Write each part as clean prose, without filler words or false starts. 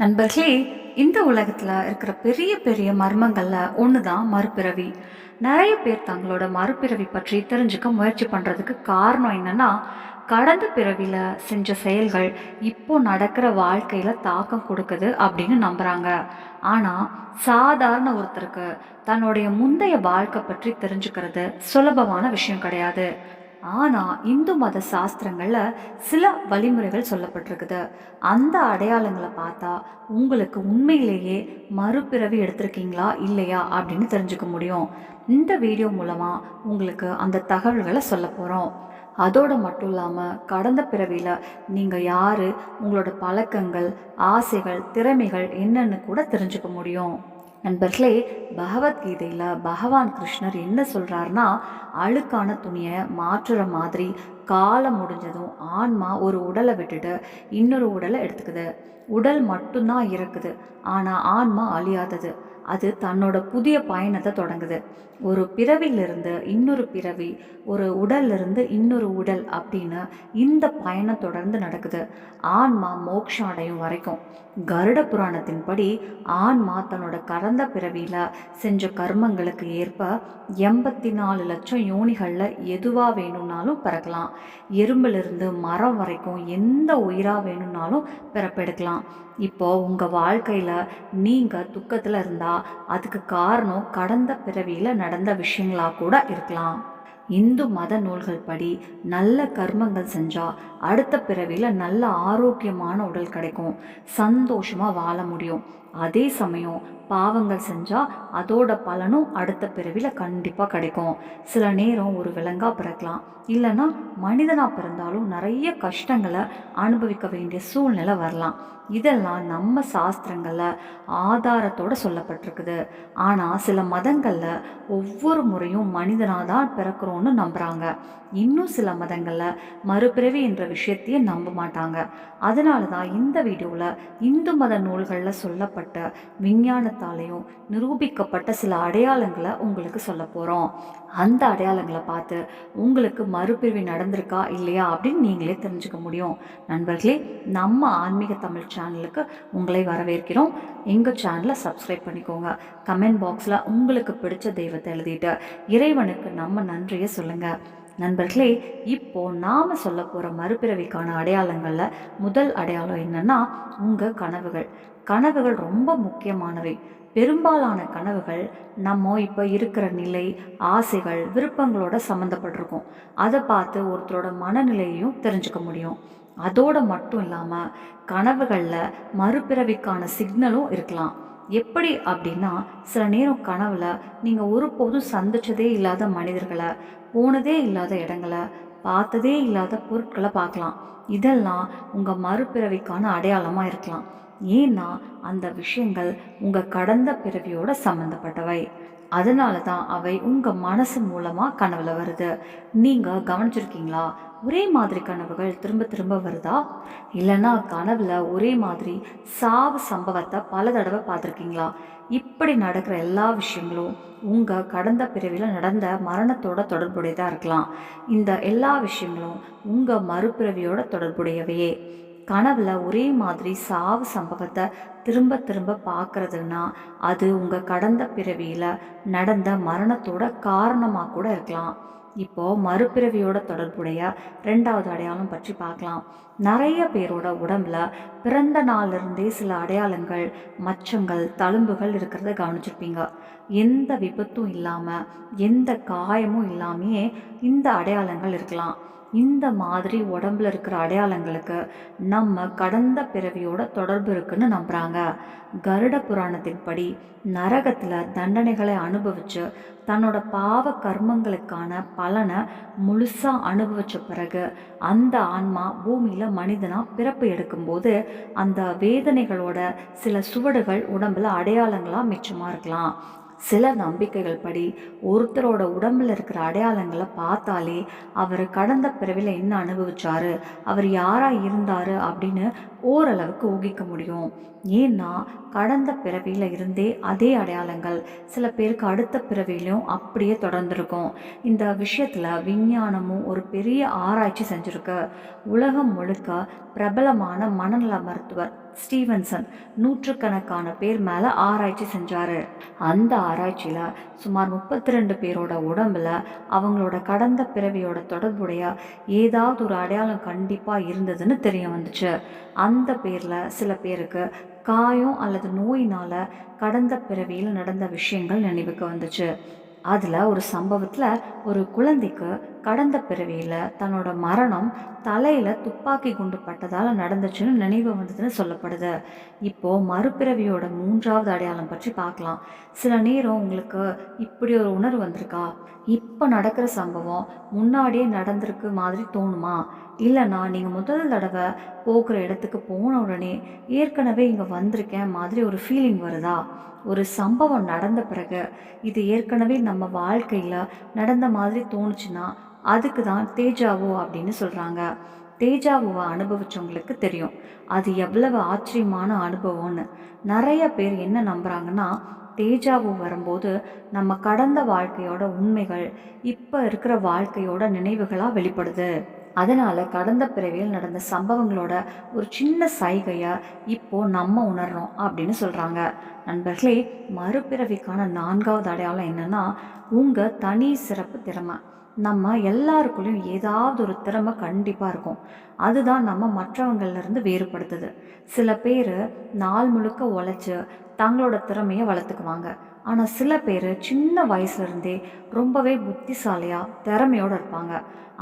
நண்பர்களே, இந்த உலகத்தில் இருக்கிற பெரிய பெரிய மர்மங்களில் ஒன்று தான் மறுபிறவி. நிறைய பேர் தங்களோட மறுபிறவி பற்றி தெரிஞ்சுக்க முயற்சி பண்ணுறதுக்கு காரணம் என்னன்னா, கடந்த பிறவியில் செஞ்ச செயல்கள் இப்போ நடக்கிற வாழ்க்கையில் தாக்கம் கொடுக்குது அப்படின்னு நம்புகிறாங்க. ஆனால் சாதாரண ஒருத்தருக்கு தன்னுடைய முந்தைய வாழ்க்கை பற்றி தெரிஞ்சுக்கிறது சுலபமான விஷயம் கிடையாது. ஆனால் இந்து மத சாஸ்திரங்களில் சில வழிமுறைகள் சொல்லப்பட்டிருக்குது. அந்த அடையாளங்களை பார்த்தா உங்களுக்கு உண்மையிலேயே மறுபிறவி எடுத்திருக்கீங்களா இல்லையா அப்படின்னு தெரிஞ்சுக்க முடியும். இந்த வீடியோ மூலமாக உங்களுக்கு அந்த தகவல்களை சொல்ல போகிறோம். அதோடு மட்டும் இல்லாமல் கடந்த பிறவியில் நீங்கள் யார், உங்களோட பழக்கங்கள், ஆசைகள், திறமைகள் என்னன்னு கூட தெரிஞ்சுக்க முடியும். நண்பர்களே, பகவத்கீதையில் பகவான் கிருஷ்ணர் என்ன சொல்கிறாருன்னா, அழுக்கான துணியை மாற்றுற மாதிரி காலம் முடிஞ்சதும் ஆன்மா ஒரு உடலை விட்டுட்டு இன்னொரு உடலை எடுத்துக்குது. உடல் மட்டும்தான் இருக்குது, ஆனால் ஆன்மா அழியாதது. அது தன்னோட புதிய பயணத்தை தொடங்குது. ஒரு பிறவிலிருந்து இன்னொரு பிறவி, ஒரு உடல்லிருந்து இன்னொரு உடல் அப்படின்னு இந்த பயணம் தொடர்ந்து நடக்குது. ஆன்மா மோட்சம் அடையும் வரைக்கும். கருட புராணத்தின்படி ஆன்மா தன்னோட கடந்த பிறவியில் செஞ்ச கர்மங்களுக்கு ஏற்ப 84 லட்சம் யோனிகளில் எதுவாக வேணும்னாலும் பிறக்கலாம். எறும்பிலிருந்து மரம் வரைக்கும் எந்த உயிராக வேணும்னாலும் பிறப்பெடுக்கலாம். இப்போது உங்கள் வாழ்க்கையில் நீங்கள் துக்கத்தில் இருந்தால் அதுக்கு காரணம் கடந்த பிறவியில் நடந்த விஷயங்களாக கூட இருக்கலாம். இந்து மத நூல்கள் படி நல்ல கர்மங்கள் செஞ்சால் அடுத்த பிறவியில் நல்ல ஆரோக்கியமான உடல் கிடைக்கும், சந்தோஷமாக வாழ முடியும். அதே சமயம் பாவங்கள் செஞ்சால் அதோட பலனும் அடுத்த பிறவியில் கண்டிப்பாக கிடைக்கும். சில நேரம் ஒரு விலங்காக பிறக்கலாம், இல்லைன்னா மனிதனாக பிறந்தாலும் நிறைய கஷ்டங்களை அனுபவிக்க வேண்டிய சூழ்நிலை வரலாம். இதெல்லாம் நம்ம சாஸ்திரங்களில் ஆதாரத்தோடு சொல்லப்பட்டிருக்குது. ஆனால் சில மதங்களில் ஒவ்வொரு முறையும் மனிதனாக தான் பிறக்கிறோன்னு நம்புகிறாங்க. இன்னும் சில மதங்களில் மறுபிறவி என்ற விஷயத்தையே நம்ப மாட்டாங்க. அதனால தான் இந்த வீடியோவில் இந்து மத நூல்களில் சொல்லப்பட்ட விஞ்ஞானத்தாலேயும் நிரூபிக்கப்பட்ட சில அடையாளங்களை உங்களுக்கு சொல்ல போகிறோம். அந்த அடையாளங்களை பார்த்து உங்களுக்கு மறுபிறவி நடந்திருக்கா இல்லையா அப்படின்னு நீங்களே தெரிஞ்சுக்க முடியும். நண்பர்களே, நம்ம ஆன்மீக தமிழ் சேனலுக்கு உங்களை வரவேற்கிறோம். எங்கள் சேனலை சப்ஸ்கிரைப் பண்ணிக்கோங்க. கமெண்ட் பாக்ஸில் உங்களுக்கு பிடிச்ச தெய்வத்தை எழுதிட்டு இறைவனுக்கு நம்ம நன்றியை சொல்லுங்கள். நண்பர்களே, இப்போது நாம் சொல்ல போகிற மறுபிறவிக்கான அடையாளங்களில் முதல் அடையாளம் என்னென்னா, உங்கள் கனவுகள். கனவுகள் ரொம்ப முக்கியமானவை. பெரும்பாலான கனவுகள் நம்ம இப்போ இருக்கிற நிலை, ஆசைகள், விருப்பங்களோட சம்மந்தப்பட்டிருக்கும். அதை பார்த்து ஒருத்தரோட மனநிலையையும் தெரிஞ்சுக்க முடியும். அதோடு மட்டும் இல்லாமல் கனவுகளில் மறுபிறவிக்கான சிக்னலும் இருக்கலாம். எப்படி அப்படின்னா, சில நேரம் கனவுல நீங்கள் ஒருபோதும் சந்திச்சதே இல்லாத மனிதர்களை, போனதே இல்லாத இடங்களை, பார்த்ததே இல்லாத பொருட்களை பார்க்கலாம். இதெல்லாம் உங்கள் மறுபிறவிக்கான அடையாளமாக இருக்கலாம். ஏன்னா அந்த விஷயங்கள் உங்கள் கடந்த பிறவியோட சம்மந்தப்பட்டவை. அதனால தான் அவை உங்கள் மனசு மூலமாக கனவுல வருது. நீங்கள் கவனிச்சிருக்கீங்களா? ஒரே மாதிரி கனவுகள் திரும்ப திரும்ப வருதா? இல்லைன்னா கனவுல ஒரே மாதிரி சாவு சம்பவத்தை பல தடவை பார்த்துருக்கீங்களா? இப்படி நடக்கிற எல்லா விஷயங்களும் உங்கள் கடந்த பிறவியில் நடந்த மரணத்தோட தொடர்புடையதாக இருக்கலாம். இந்த எல்லா விஷயங்களும் உங்கள் மறுபிறவியோட தொடர்புடையவையே. கனவுல ஒரே மாதிரி சாவு சம்பவத்தை திரும்ப திரும்ப பார்க்குறதுன்னா அது உங்கள் கடந்த பிறவியில் நடந்த மரணத்தோட காரணமாக கூட இருக்கலாம். இப்போது மறுபிறவியோட தொடர்புடைய ரெண்டாவது அடையாளம் பற்றி பார்க்கலாம். நிறைய பேரோட உடம்புல பிறந்த நாளிலிருந்தே சில அடையாளங்கள், மச்சங்கள், தழும்புகள் இருக்கிறத கவனிச்சிருப்பீங்க. எந்த விபத்தும் இல்லாமல், எந்த காயமும் இல்லாமையே இந்த அடையாளங்கள் இருக்கலாம். இந்த மாதிரி உடம்புல இருக்கிற அடையாளங்களுக்கு நம்ம கடந்த பிறவியோட தொடர்பு இருக்குன்னு நம்புகிறாங்க. கருட புராணத்தின்படி நரகத்தில் தண்டனைகளை அனுபவித்து தன்னோட பாவ கர்மங்களுக்கான பலனை முழுசாக அனுபவித்த பிறகு அந்த ஆன்மா பூமியில் மனிதனாக பிறப்பு எடுக்கும்போது அந்த வேதனைகளோட சில சுவடுகள் உடம்புல அடையாளங்களாக மிச்சமாக இருக்கலாம். சில நம்பிக்கைகள் படி ஒருத்தரோட உடம்புல இருக்கிற அடையாளங்களை பார்த்தாலே அவர் கடந்த பிறவியில் என்ன அனுபவிச்சாரு, அவர் யாராக இருந்தார் அப்படின்னு ஓரளவுக்கு ஊகிக்க முடியும். ஏன்னா கடந்த பிறவியில் இருந்தே அதே அடையாளங்கள் சில பேருக்கு அடுத்த பிறவிலையும் அப்படியே தொடர்ந்துருக்கும். இந்த விஷயத்தில் விஞ்ஞானமும் ஒரு பெரிய ஆராய்ச்சி செஞ்சுருக்கு. உலகம் முழுக்க பிரபலமான மனநல மருத்துவர் ஸ்டீவன்சன் நூற்றுக்கணக்கான பேர் மேலே ஆராய்ச்சி செஞ்சார். அந்த ஆராய்ச்சியில் சுமார் 32 பேரோட உடம்புல அவங்களோட கடந்த பிறவியோட தொடர்புடைய ஏதாவது ஒரு அடையாளம் கண்டிப்பாக இருந்ததுன்னு தெரிய வந்துச்சு. அந்த பேரில் சில பேருக்கு காயம் அல்லது நோயினால் கடந்த பிறவியில் நடந்த விஷயங்கள் நினைவுக்கு வந்துச்சு. அதில் ஒரு சம்பவத்தில் ஒரு குழந்தைக்கு கடந்த பிறவியில் தன்னோட மரணம் தலையில் துப்பாக்கி குண்டு பட்டதால் நடந்துச்சுன்னு நினைவு வந்ததுன்னு சொல்லப்படுது. இப்போது மறுபிறவியோட 3வது அடையாளம் பற்றி பார்க்கலாம். சில நேரம் உங்களுக்கு இப்படி ஒரு உணர்வு வந்திருக்கா? இப்போ நடக்கிற சம்பவம் முன்னாடியே நடந்திருக்கு மாதிரி தோணுமா? இல்லைனா நீங்கள் முதல் தடவை போகிற இடத்துக்கு போன உடனே ஏற்கனவே இங்கே வந்திருக்கேன் மாதிரி ஒரு ஃபீலிங் வருதா? ஒரு சம்பவம் நடந்த பிறகு இது ஏற்கனவே நம்ம வாழ்க்கையில் நடந்த மாதிரி தோணுச்சுன்னா அதுக்கு தான் தேஜாவோ அப்படின்னு சொல்கிறாங்க. தேஜாவுவை அனுபவிச்சவங்களுக்கு தெரியும் அது எவ்வளவு ஆச்சரியமான அனுபவம்னு. நிறைய பேர் என்ன நம்புகிறாங்கன்னா, தேஜாவு வரும்போது நம்ம கடந்த வாழ்க்கையோட உண்மைகள் இப்போ இருக்கிற வாழ்க்கையோட நினைவுகளாக வெளிப்படுது. அதனால் கடந்த பிறவியில் நடந்த சம்பவங்களோட ஒரு சின்ன சைகையை இப்போது நம்ம உணர்றோம் அப்படின்னு சொல்கிறாங்க. நண்பர்களே, மறுபிறவிக்கான 4வது அடையாளம் என்னென்னா உங்கள் தனி சிறப்பு திறமை. நம்ம எல்லாருக்குள்ளேயும் ஏதாவது ஒரு திறமை கண்டிப்பாக இருக்கும். அதுதான் நம்ம மற்றவங்கள்லேருந்து வேறுபடுத்துது. சில பேர் நாள் முழுக்க உழைச்சி தங்களோட திறமையை வளர்த்துக்குவாங்க. ஆனால் சில பேர் சின்ன வயசுலேருந்தே ரொம்பவே புத்திசாலியாக திறமையோடு இருப்பாங்க.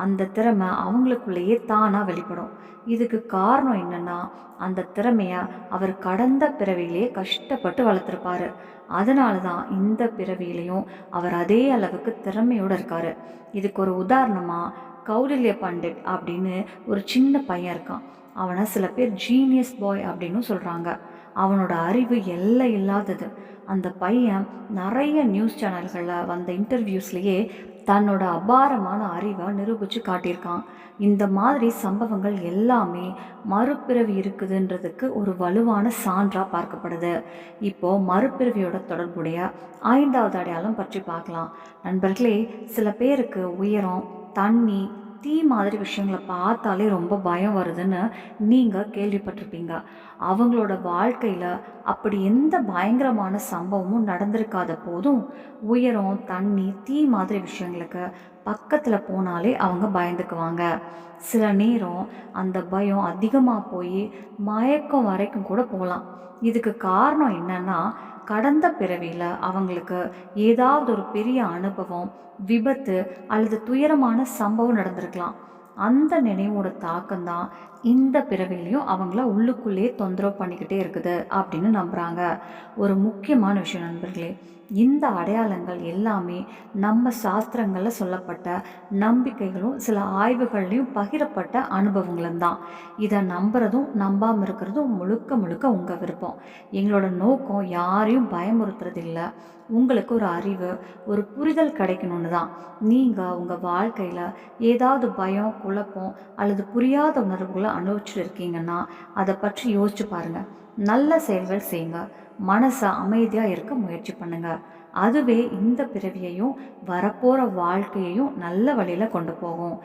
அந்த திறமை அவங்களுக்குள்ளேயே தானாக வெளிப்படும். இதுக்கு காரணம் என்னென்னா, அந்த திறமையை அவர் கடந்த பிறவியிலேயே கஷ்டப்பட்டு வளர்த்துருப்பாரு. அதனால தான் இந்த பிறவியிலையும் அவர் அதே அளவுக்கு திறமையோடு இருக்கார். இதுக்கு ஒரு உதாரணமாக கௌடில்ய பண்டிட் அப்படின்னு ஒரு சின்ன பையன் இருக்கான். அவனை சில பேர் ஜீனியஸ் பாய் அப்படின்னு சொல்கிறாங்க. அவனோட அறிவு எல்லை இல்லாதது. அந்த பையன் நிறைய நியூஸ் சேனல்களில் வந்த இன்டர்வியூஸ்லேயே தன்னோட அபாரமான அறிவை நிரூபித்து காட்டியிருக்கான். இந்த மாதிரி சம்பவங்கள் எல்லாமே மறுபிறவி இருக்குதுன்றதுக்கு ஒரு வலுவான சான்றாக பார்க்கப்படுது. இப்போது மறுபிறவியோட தொடர்புடைய 5வது அடையாளம் பற்றி பார்க்கலாம். நண்பர்களே, சில பேருக்கு உயரம், தண்ணி, தீ மாதிரி விஷயங்களை பார்த்தாலே ரொம்ப பயம் வருதுன்னு நீங்கள் கேள்விப்பட்டிருப்பீங்க. அவங்களோட வாழ்க்கையில் அப்படி எந்த பயங்கரமான சம்பவமும் நடந்திருக்காத போதும் உயரம், தண்ணி, தீ மாதிரி விஷயங்களுக்கு பக்கத்தில் போனாலே அவங்க பயந்துக்குவாங்க. சில நேரம் அந்த பயம் அதிகமாக போய் மயக்கம் வரைக்கும் கூட போகலாம். இதுக்கு காரணம் என்னன்னா, கடந்த பிறவியில் அவங்களுக்கு ஏதாவது ஒரு பெரிய அனுபவம், விபத்து அல்லது துயரமான சம்பவம் நடந்திருக்கலாம். அந்த நினைவோட தாக்கம்தான் இந்த பிறவிலையும் அவங்கள உள்ளுக்குள்ளேயே தொந்தரவு பண்ணிக்கிட்டே இருக்குது அப்படின்னு நம்புகிறாங்க. ஒரு முக்கியமான விஷயம் நண்பர்களே, இந்த அடையாளங்கள் எல்லாமே நம்ம சாஸ்திரங்களில் சொல்லப்பட்ட நம்பிக்கைகளும் சில ஆய்வுகள்லையும் பகிரப்பட்ட அனுபவங்களும் தான். இதை நம்புறதும் நம்பாமல் இருக்கிறதும் முழுக்க முழுக்க உங்கள் விருப்பம். எங்களோட நோக்கம் யாரையும் பயமுறுத்துறது இல்லை. உங்களுக்கு ஒரு அறிவு, ஒரு புரிதல் கிடைக்கணும்னு தான். நீங்கள் உங்கள் வாழ்க்கையில் ஏதாவது பயம், குழப்பம் அல்லது புரியாத உணர்வுகளை அனுபவிச்சுட்டு இருக்கீங்கன்னா அதை பற்றி யோசிச்சு பாருங்கள். நல்ல செயல்கள் செய்யுங்க. மனசை அமைதியாக இருக்க முயற்சி பண்ணுங்கள். அதுவே இந்த பிறவியையும் வரப்போகிற வாழ்க்கையையும் நல்ல வழியில் கொண்டு போகும்.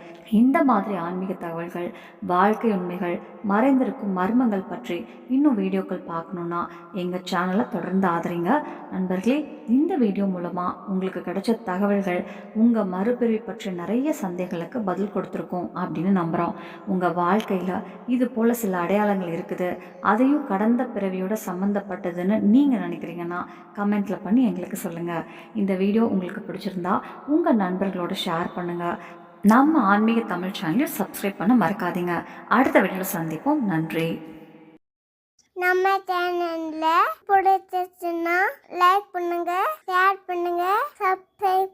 இந்த மாதிரி ஆன்மீக தகவல்கள், வாழ்க்கை உண்மைகள், மறைந்திருக்கும் மர்மங்கள் பற்றி இன்னும் வீடியோக்கள் பார்க்கணுன்னா எங்கள் சேனலை தொடர்ந்து ஆதரிங்க. நண்பர்களே, இந்த வீடியோ மூலமாக உங்களுக்கு கிடைச்ச தகவல்கள் உங்கள் மறுபிறவி பற்றி நிறைய சந்தேகங்களுக்கு பதில் கொடுத்துருக்கோம் அப்படின்னு நம்புகிறோம். உங்கள் வாழ்க்கையில் இது போல் சில அடையாளங்கள் இருக்குது, அதையும் கடந்த பிறவியோட சம்மந்தப்பட்டதுன்னு நீங்கள் நினைக்கிறீங்கன்னா கமெண்ட்டில் பண்ணி எங்களுக்கு சொல்லுங்கள். இந்த வீடியோ உங்களுக்கு பிடிச்சிருந்தா உங்கள் நண்பர்களோட ஷேர் பண்ணுங்கள். நம்ம ஆன்மீக தமிழ் சேனலை சப்ஸ்கிரைப் பண்ண மறக்காதீங்க. அடுத்த வீடியோவில் சந்திப்போம். நன்றி. நம்ம சேனல்ல பிடிச்சிருச்சுன்னா லைக் பண்ணுங்க, ஷேர் பண்ணுங்க, சப்ஸ்கிரைப்